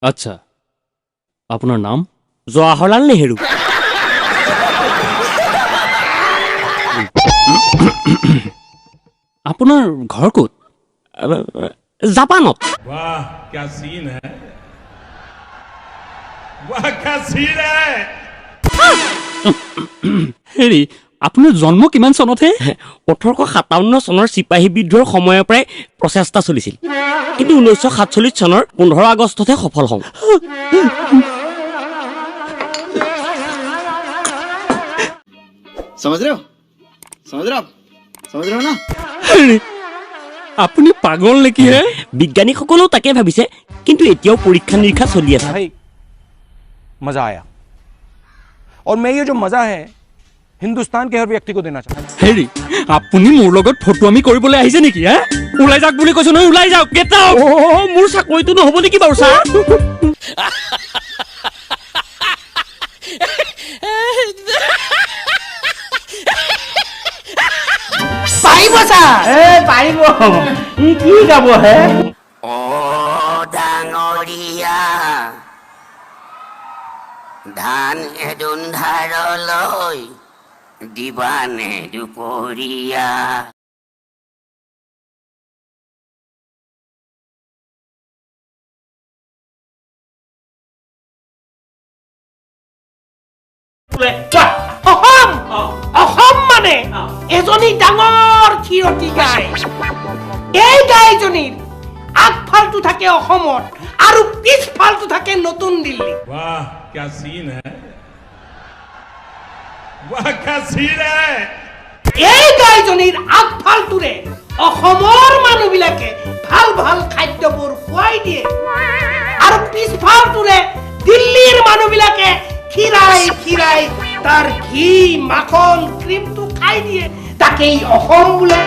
আচ্ছা, আপোনাৰ নাম? জৱাহৰলাল নেহেৰু। আপোনাৰ ঘৰ ক'ত? জাপানত। वाह क्या सीन है वाह क्या सीन है হেৰি, আপোনাৰ জন্ম কিমান চনতহে? 1857 চনৰ চিপাহী বিদ্ৰোহৰ সময়ৰ পৰাই প্ৰচেষ্টা চলিছিল, কিন্তু 1947 চনৰ 15 আগষ্টতহে সফল হওঁ। समझ रहे हो समझ रहे हो ना হেৰি, আপুনি পাগল নেকি হে? বিজ্ঞানীসকলেও তাকে ভাবিছে, কিন্তু এতিয়াও পৰীক্ষা নিৰীক্ষা চলি আছে। भाई मजा आया और मैं ये जो मजा है हिंदुस्तान के हर व्यक्ति को देना चाहता हूँ। হেৰি, আপুনি মোৰ লগত ফটোৱামি কৰিবলৈ আহিছে নেকি হে? ওলাই যাওক বুলি কৈছো নহয়, ওলাই যাওক, গেট আউট। মোৰ চাকৰিটো নহ'ব নেকি বাৰু ছাৰ? পাৰিব ছাৰ পাৰিব কি গাব হে ও ডাঙৰীয়া ধান এদোন ধাৰলৈ দিবানে দুপৰীয়া অসম অসম মানে এজনী ডাঙৰ থিৰতি গাই এই গাইজনীৰ আগফালটো থাকে অসমত আৰু পিছফালটো থাকে নতুন দিল্লী। वाह क्या सीन है वाह क्या सीन है এই গাইজনীৰ আগফালটোৰে অসমৰ মানুহবিলাকে ভাল ভাল খাদ্যবোৰ খুৱাই দিয়ে আৰু পিছফালটোৰে দিল্লীৰ মানুহবিলাকে খিৰাই খিৰাই তাৰ ঘি মাখন ক্ৰীমটো খাই দিয়ে, তাকেই অসম বোলে।